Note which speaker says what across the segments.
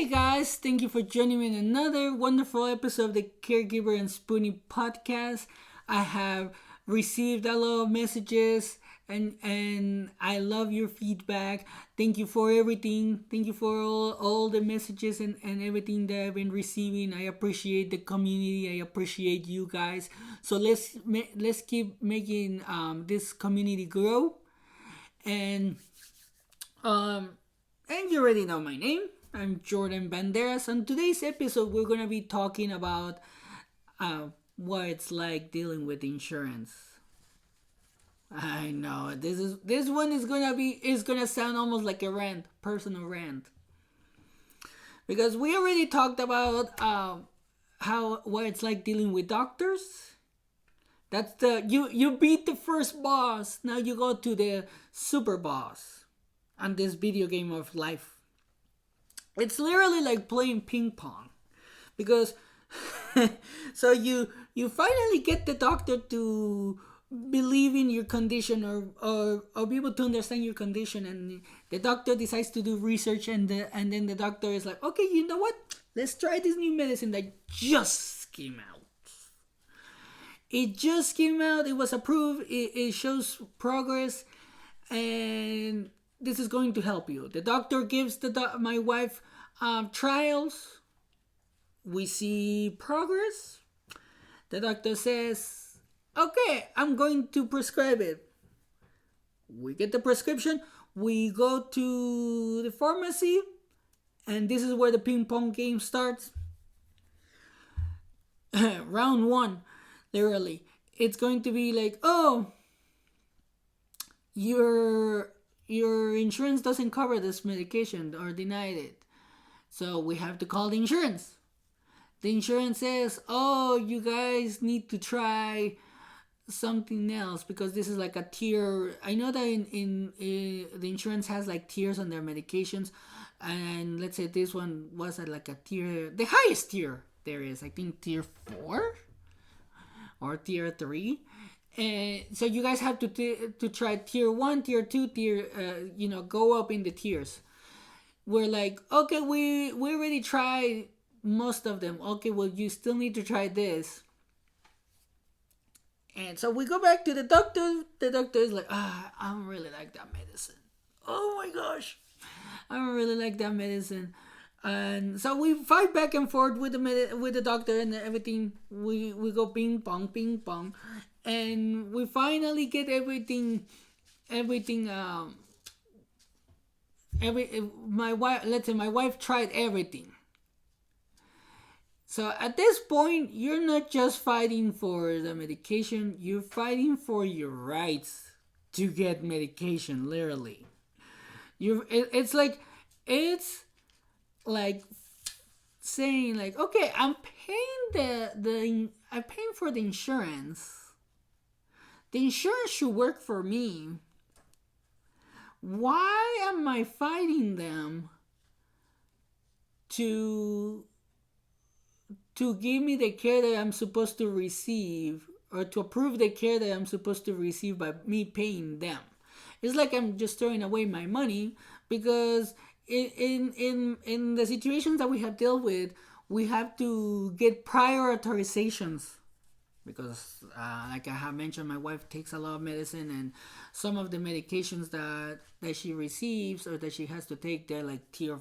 Speaker 1: guys, thank you for joining me in another wonderful episode of the Caregiver and Spoonie podcast. I have received a lot of messages and I love your feedback. Thank you for everything. Thank you for all the messages and everything that I've been receiving. I appreciate the community. I appreciate you guys. So let's keep making this community grow. And and you already know my name. I'm Jordan Banderas. On today's episode, we're gonna be talking about what it's like dealing with insurance. I know this one is gonna sound almost like a rant, personal rant, because we already talked about what it's like dealing with doctors. That's you beat the first boss. Now you go to the super boss on this video game of life. It's literally like playing ping pong, because so you finally get the doctor to believe in your condition or be able to understand your condition, and the doctor decides to do research, and then the doctor is like, okay, you know what? Let's try this new medicine that just came out. It just came out. It was approved. It shows progress, and this is going to help you. The doctor gives my wife trials. We see progress. The doctor says, okay, I'm going to prescribe it. We get the prescription. We go to the pharmacy, and this is where the ping pong game starts. Round one, literally. It's going to be like, oh, your insurance doesn't cover this medication or denied it. So we have to call the insurance. The insurance says, oh, you guys need to try something else, because this is like a tier. I know that in the insurance has like tiers on their medications, and let's say this one was at like a tier, the highest tier there is, I think tier 4 or tier 3. And so you guys have to try tier 1, tier 2, tier go up in the tiers. We're like, okay, we already tried most of them. Okay, well, you still need to try this. And so we go back to the doctor. The doctor is like, I don't really like that medicine. Oh my gosh, I don't really like that medicine. And so we fight back and forth with the doctor and everything. We go ping pong, and we finally get everything. My wife tried everything. So at this point, you're not just fighting for the medication, you're fighting for your rights to get medication, literally. It's like saying like, okay, I'm paying I'm paying for the insurance. The insurance should work for me. Why am I fighting them to give me the care that I'm supposed to receive, or to approve the care that I'm supposed to receive by me paying them? It's like I'm just throwing away my money, because in the situations that we have dealt with, we have to get prior authorizations, because like I have mentioned, my wife takes a lot of medicine, and some of the medications that she receives or that she has to take, they're like tier.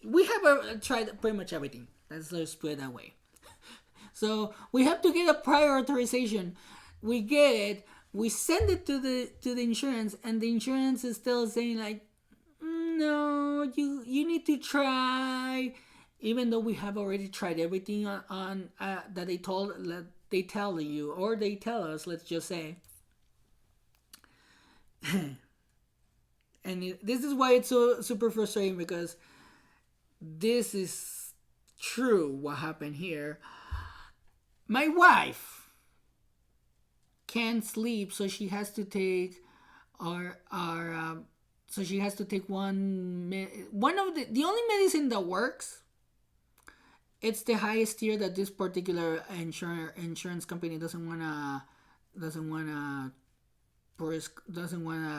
Speaker 1: We have tried pretty much everything. Let's put it that way. So we have to get a prior authorization. We get it. We send it to the insurance, and the insurance is still saying like, no, you need to try, even though we have already tried everything on that they tell you, or they tell us. Let's just say. And this is why it's so super frustrating, because this is true what happened here. My wife can't sleep, so she has to take so she has to take one of the only medicine that works. It's the highest tier that this particular insurance company doesn't wanna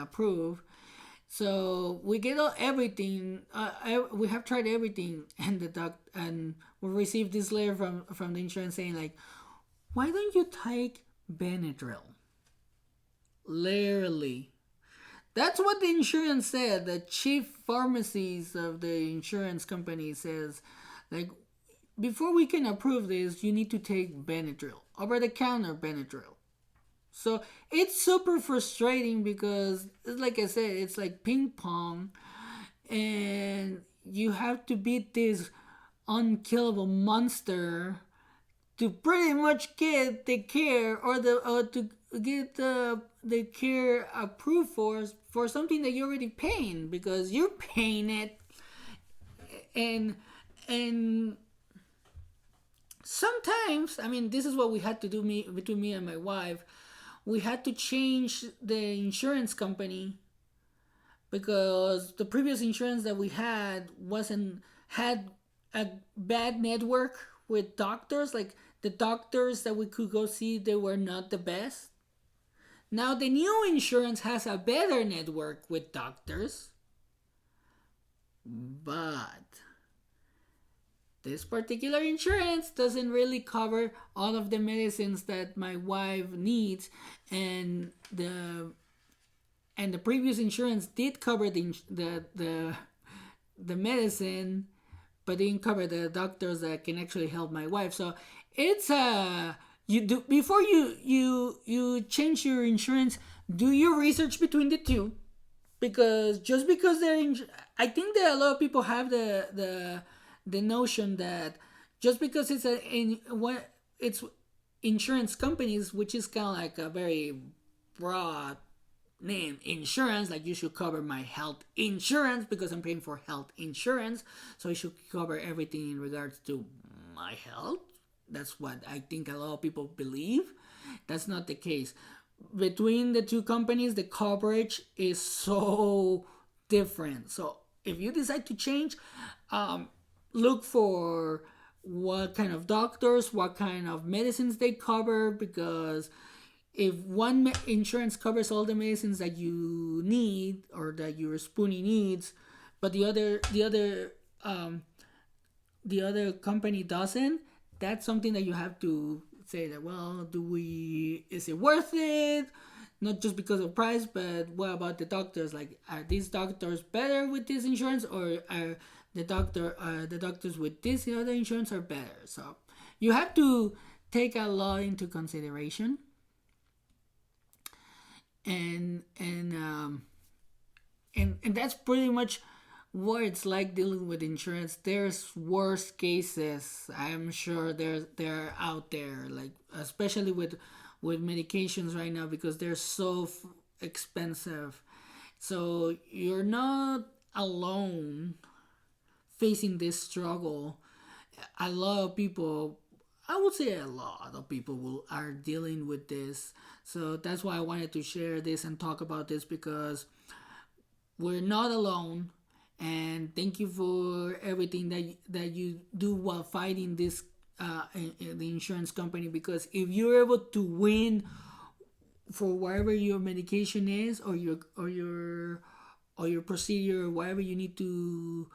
Speaker 1: approve. So we get everything. We have tried everything, and and we received this letter from the insurance saying like, why don't you take Benadryl? Literally, that's what the insurance said. The chief pharmacist of the insurance company says, like, before we can approve this, you need to take Benadryl, over the counter Benadryl. So it's super frustrating because, like I said, it's like ping pong, and you have to beat this unkillable monster to pretty much get the care or to get the care approved for something that you're already paying because you're paying it. And and sometimes, I mean, this is what we had to do, between me and my wife. We had to change the insurance company because the previous insurance that we had a bad network with doctors. Like, the doctors that we could go see, they were not the best. Now the new insurance has a better network with doctors, but this particular insurance doesn't really cover all of the medicines that my wife needs, and the previous insurance did cover the medicine, but didn't cover the doctors that can actually help my wife. So it's you do, before you change your insurance, do your research between the two, because just because I think that a lot of people have the notion that just because it's insurance companies, which is kind of like a very broad name, insurance, like you should cover my health insurance because I'm paying for health insurance, so it should cover everything in regards to my health. That's what I think a lot of people believe. That's not the case. Between the two companies, the coverage is so different. So if you decide to change, look for what kind of doctors, what kind of medicines they cover, because if one insurance covers all the medicines that you need or that your spoonie needs, but the other company doesn't, that's something that you have to say that, well, is it worth it? Not just because of price, but what about the doctors? Like, are these doctors better with this insurance, or are the doctors with this other insurance are better? So you have to take a lot into consideration, and that's pretty much what it's like dealing with insurance. There's worse cases. I'm sure they're out there, like, especially with medications right now, because they're so expensive. So you're not alone facing this struggle. A lot of people, I would say a lot of people are dealing with this. So that's why I wanted to share this and talk about this, because we're not alone. And thank you for everything that you do while fighting this in the insurance company, because if you're able to win for whatever your medication is, or your procedure, or whatever you need to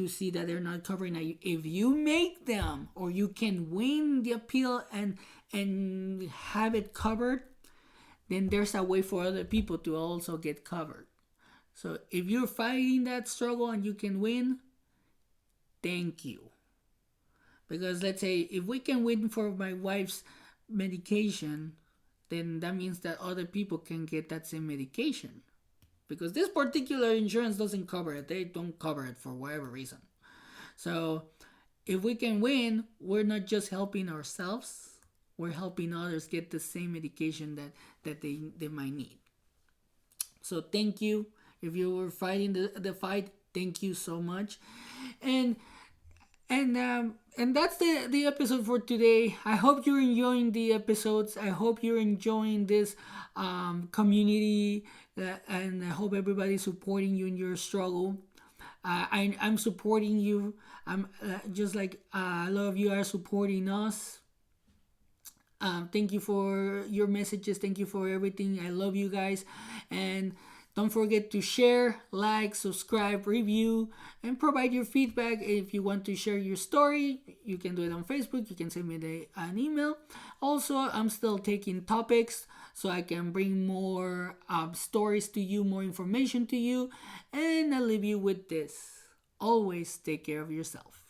Speaker 1: see that they're not covering it, if you make them, or you can win the appeal and have it covered, then there's a way for other people to also get covered. So if you're fighting that struggle and you can win, thank you. Because let's say if we can win for my wife's medication, then that means that other people can get that same medication. Because this particular insurance doesn't cover it. They don't cover it for whatever reason. So if we can win, we're not just helping ourselves, we're helping others get the same medication that they might need. So thank you. If you were fighting the fight, thank you so much. And and that's the episode for today. I hope you're enjoying the episodes. I hope you're enjoying this community, and I hope everybody's supporting you in your struggle. I'm supporting you. I'm just like a lot of you are supporting us. Thank you for your messages. Thank you for everything. I love you guys, and Don't forget to share, like, subscribe, review, and provide your feedback. If you want to share your story, you can do it on Facebook. You can send me an email. Also, I'm still taking topics so I can bring more stories to you, more information to you. And I'll leave you with this. Always take care of yourself.